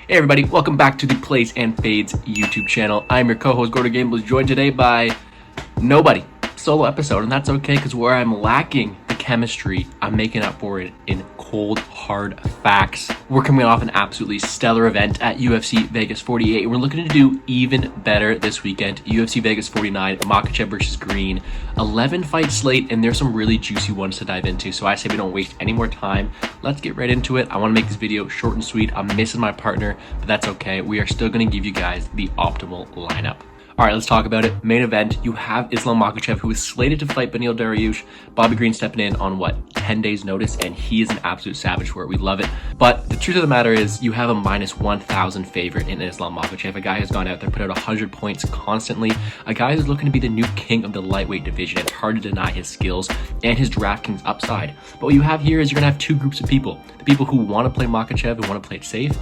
Hey everybody, welcome back to the Plays and Fades YouTube channel. I'm your co-host Gordo Gambles, joined today by nobody. Solo episode, and that's okay because where I'm lacking the chemistry, I'm making up for it in cold, hard facts. We're coming off an absolutely stellar event at UFC Vegas 48. We're looking to do even better this weekend. UFC Vegas 49, Makhachev versus Green, 11 fight slate, and there's some really juicy ones to dive into. So I say we don't waste any more time. Let's get right into it. I want to make this video short and sweet. I'm missing my partner, but that's okay. We are still going to give you guys the optimal lineup. All right, let's talk about it. Main event, you have Islam Makhachev, who is slated to fight Beneil Dariush. Bobby Green stepping in on, 10 days notice, and he is an absolute savage for it. We love it. But the truth of the matter is, you have a minus 1,000 favorite in Islam Makhachev, a guy who's gone out there, put out 100 points constantly, a guy who's looking to be the new king of the lightweight division. It's hard to deny his skills and his DraftKings upside. But what you have here is you're going to have two groups of people. The people who want to play Makhachev and want to play it safe,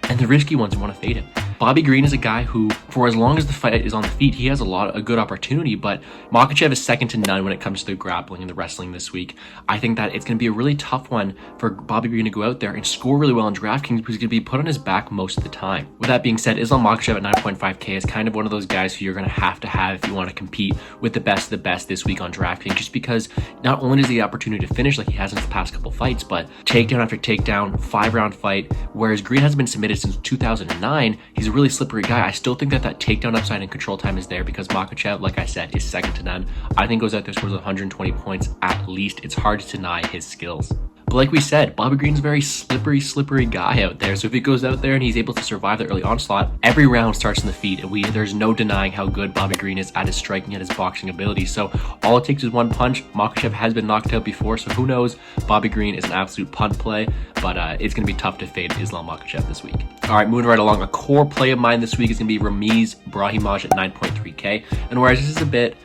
and the risky ones who want to fade him. Bobby Green is a guy who, for as long as the fight is on the feet, he has a good opportunity, but Makhachev is second to none when it comes to the grappling and the wrestling this week. I think that it's going to be a really tough one for Bobby Green to go out there and score really well on DraftKings because he's going to be put on his back most of the time. With that being said, Islam Makhachev at 9.5K is kind of one of those guys who you're going to have if you want to compete with the best of the best this week on DraftKings, just because not only does he have the opportunity to finish like he has in the past couple fights, but takedown after takedown, 5-round fight, whereas Green hasn't been submitted since 2009. He's a really slippery guy. I still think that takedown upside and control time is there because Makhachev, like I said, is second to none. I think goes out there, scores 120 points at least. It's hard to deny his skills. But like we said, Bobby Green's a very slippery guy out there. So if he goes out there and he's able to survive the early onslaught, every round starts in the feet. And there's no denying how good Bobby Green is at his striking and his boxing ability. So all it takes is one punch. Makhachev has been knocked out before, so who knows? Bobby Green is an absolute punt play, but it's going to be tough to fade Islam Makhachev this week. All right, moving right along. A core play of mine this week is going to be Ramiz Brahimaj at 9.3K. And whereas this is a bit,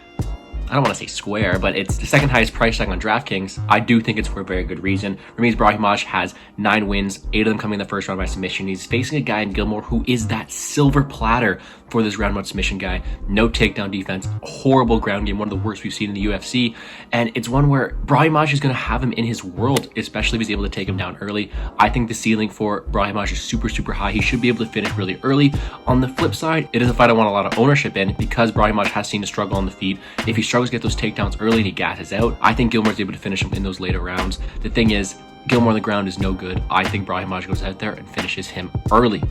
I don't want to say square, but it's the second highest price tag on DraftKings, I do think it's for a very good reason. Ramiz Brahimaj has 9 wins, 8 of them coming in the first round by submission. He's facing a guy in Gilmore who is that silver platter for this round one submission guy. No takedown defense, horrible ground game, one of the worst we've seen in the UFC. And it's one where Brahimaj is going to have him in his world, especially if he's able to take him down early. I think the ceiling for Brahimaj is super high. He should be able to finish really early. On the flip side, it is a fight I want a lot of ownership in because Brahimaj has seen a struggle on the feet. If he struggles to get those takedowns early and he gasses out, I think Gilmore's able to finish him in those later rounds. The thing is, Gilmore on the ground is no good. I think Brahimaj goes out there and finishes him early.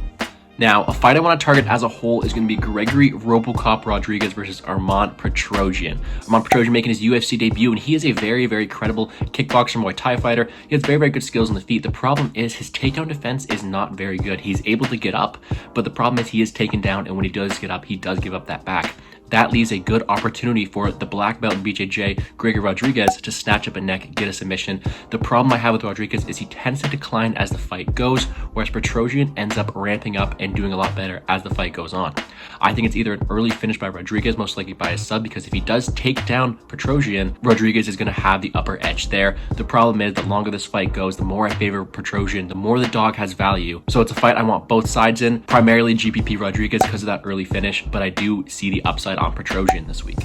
Now, a fight I want to target as a whole is going to be Gregory Robocop Rodriguez versus Armand Petrosian. Armand Petrosian making his UFC debut, and he is a very credible kickboxer, Muay Thai fighter. He has very good skills on the feet. The problem is his takedown defense is not very good. He's able to get up, but the problem is he is taken down, and when he does get up, he does give up that back. That leaves a good opportunity for the black belt in BJJ, Gregory Rodriguez, to snatch up a neck, get a submission. The problem I have with Rodriguez is he tends to decline as the fight goes, whereas Petrosian ends up ramping up and doing a lot better as the fight goes on. I think it's either an early finish by Rodriguez, most likely by a sub, because if he does take down Petrosian, Rodriguez is going to have the upper edge there. The problem is the longer this fight goes, the more I favor Petrosian, the more the dog has value. So it's a fight I want both sides in, primarily GPP Rodriguez because of that early finish, but I do see the upside on Petrosian this week.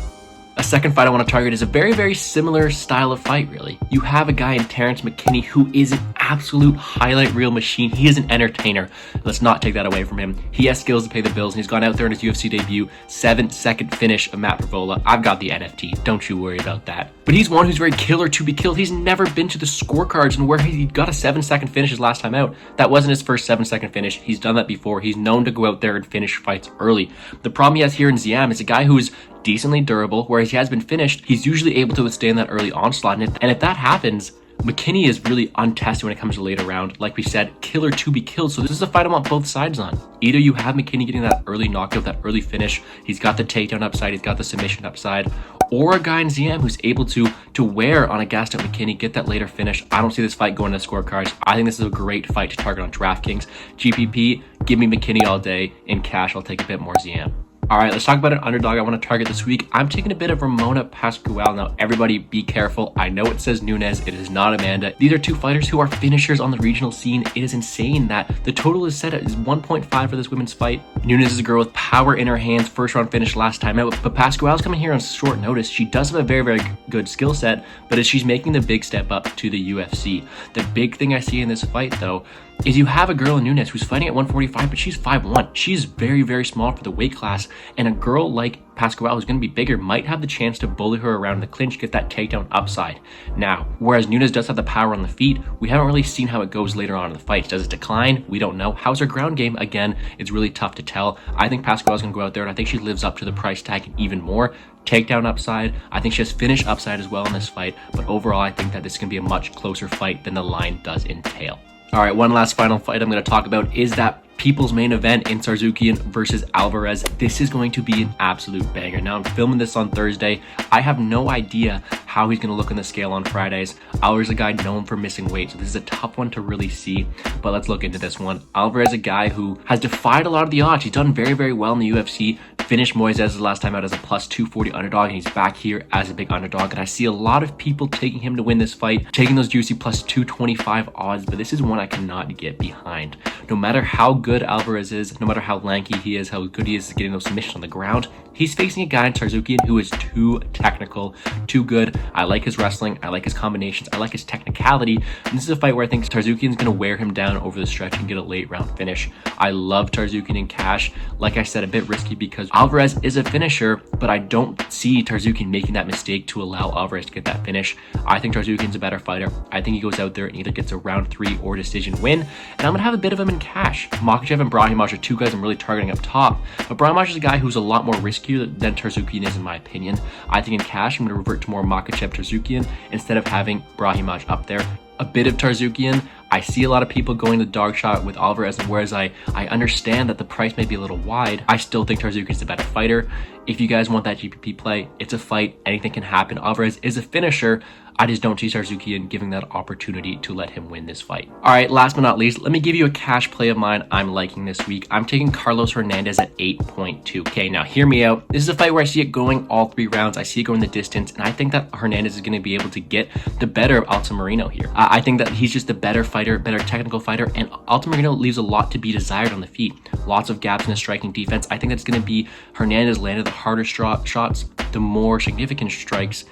A second fight I want to target is a very similar style of fight, really. You have a guy in Terrence McKinney who is an absolute highlight reel machine. He is an entertainer. Let's not take that away from him. He has skills to pay the bills, and he's gone out there in his UFC debut, 7-second finish of Matt Rivola. I've got the NFT. Don't you worry about that. But he's one who's very killer to be killed. He's never been to the scorecards, and where he got a 7-second finish his last time out, that wasn't his first 7-second finish. He's done that before. He's known to go out there and finish fights early. The problem he has here in Ziam is a guy who's decently durable, whereas he has been finished, he's usually able to withstand that early onslaught. And if that happens, McKinney is really untested when it comes to later round. Like we said, killer to be killed. So this is a fight I want both sides on. Either you have McKinney getting that early knockout, that early finish. He's got the takedown upside. He's got the submission upside. Or a guy in ZM who's able to wear on a gassed out McKinney, get that later finish. I don't see this fight going to scorecards. I think this is a great fight to target on DraftKings. GPP, give me McKinney all day. In cash, I'll take a bit more ZM. All right, let's talk about an underdog I want to target this week. I'm taking a bit of Ramona Pascual. Now, everybody be careful. I know it says Nunes. It is not Amanda. These are two fighters who are finishers on the regional scene. It is insane that the total is set at 1.5 for this women's fight. Nunes is a girl with power in her hands. First round finish last time out. But Pascual's coming here on short notice. She does have a very good skill set, but as she's making the big step up to the UFC. The big thing I see in this fight, though, is you have a girl in Nunes who's fighting at 145, but she's 5'1". She's very, very small for the weight class, and a girl like Pascual, who's going to be bigger, might have the chance to bully her around in the clinch, get that takedown upside. Now, whereas Nunes does have the power on the feet, we haven't really seen how it goes later on in the fight. Does it decline? We don't know. How's her ground game? Again, it's really tough to tell. I think Pascual's going to go out there, and I think she lives up to the price tag and even more. Takedown upside. I think she has finish upside as well in this fight, but overall, I think that this is going to be a much closer fight than the line does entail. All right, one last final fight I'm going to talk about is that people's main event in Tarkov versus Alvarez. This is going to be an absolute banger. Now, I'm filming this on Thursday. I have no idea how he's going to look on the scale on Fridays. Alvarez is a guy known for missing weight, so this is a tough one to really see, but let's look into this one. Alvarez is a guy who has defied a lot of the odds. He's done very, very well in the UFC. Finished Moises the last time out as a plus 240 underdog, and he's back here as a big underdog, and I see a lot of people taking him to win this fight, taking those juicy plus 225 odds, but this is one I cannot get behind. No matter how good Alvarez is, no matter how lanky he is, how good he is at getting those submissions on the ground, he's facing a guy in Tarkov who is too technical, too good. I like his wrestling, I like his combinations, I like his technicality, and this is a fight where I think Tarkov is going to wear him down over the stretch and get a late round finish. I love Tarkov in cash. Like I said, a bit risky because Alvarez is a finisher, but I don't see Tarkov making that mistake to allow Alvarez to get that finish. I think Tarkovan's a better fighter. I think he goes out there and either gets a round 3 or decision win, and I'm going to have a bit of him in cash. Makhachev and Brahimaj are two guys I'm really targeting up top, but Brahimaj is a guy who's a lot more riskier than Tarkov is in my opinion. I think in cash, I'm going to revert to more Makhachev Tarkov instead of having Brahimaj up there. A bit of Tarkov. I see a lot of people going the dog shot with Alvarez, and whereas I understand that the price may be a little wide, I still think Tarkov is the better fighter. If you guys want that GPP play, it's a fight. Anything can happen. Alvarez is a finisher. I just don't see Tarkov giving that opportunity to let him win this fight. All right, last but not least, let me give you a cash play of mine I'm liking this week. I'm taking Carlos Hernandez at 8.2K. Now, hear me out. This is a fight where I see it going all 3 rounds. I see it going the distance, and I think that Hernandez is going to be able to get the better of Mourinho here. I think that he's just the better fighter, better technical fighter, and Mourinho leaves a lot to be desired on the feet. Lots of gaps in his striking defense. I think that's going to be Hernandez landing the harder shots, the more significant strikes,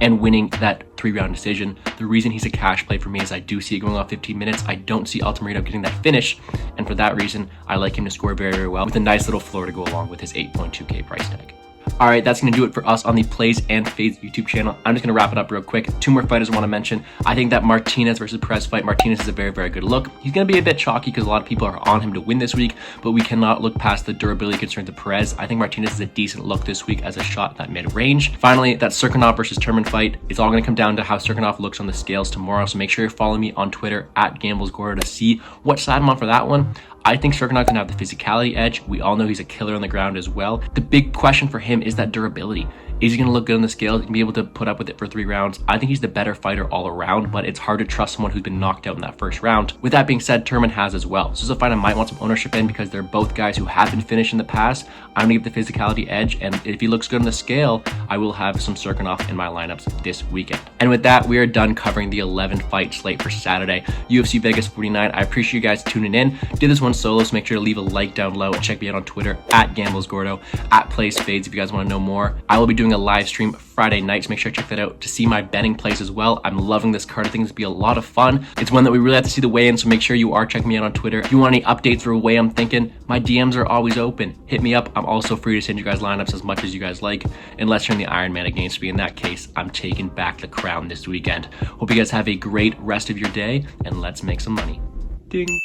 and winning that 3-round decision. The reason he's a cash play for me is I do see it going off 15 minutes. I don't see Mourinho getting that finish, and for that reason, I like him to score very, very well with a nice little floor to go along with his 8.2K price tag. All right, that's going to do it for us on the Plays and Fades YouTube channel. I'm just going to wrap it up real quick. 2 more fighters I want to mention. I think that Martinez versus Perez fight, Martinez is a very, very good look. He's going to be a bit chalky because a lot of people are on him to win this week, but we cannot look past the durability concerns of Perez. I think Martinez is a decent look this week as a shot in that mid-range. Finally, that Serkinov versus Turman fight. It's all going to come down to how Serkinov looks on the scales tomorrow, so make sure you're following me on Twitter at GamblesGordo to see what side I'm on for that one. I think Serkinov can have the physicality edge. We all know he's a killer on the ground as well. The big question for him is that durability. Is he going to look good on the scale? He can be able to put up with it for 3 rounds. I think he's the better fighter all around, but it's hard to trust someone who's been knocked out in that first round. With that being said, Turman has as well. So this is a fight I might want some ownership in because they're both guys who have been finished in the past. I'm going to give the physicality edge, and if he looks good on the scale, I will have some Serkinov in my lineups this weekend. And with that, we are done covering the 11 fight slate for Saturday. UFC Vegas 49. I appreciate you guys tuning in. Did this one solo, so make sure to leave a like down low and check me out on Twitter at GamblesGordo, at Plays Fades if you guys want to know more. I will be doing a live stream Friday nights. Make sure to check that out to see my betting plays as well. I'm loving this card. I think it's going to be a lot of fun. It's one that we really have to see the weigh-in, so make sure you are checking me out on Twitter. If you want any updates for a way I'm thinking, my DMs are always open. Hit me up. I'm also free to send you guys lineups as much as you guys like, unless you're in the Iron Man against me. In that case, I'm taking back the crown this weekend. Hope you guys have a great rest of your day, and let's make some money. Ding.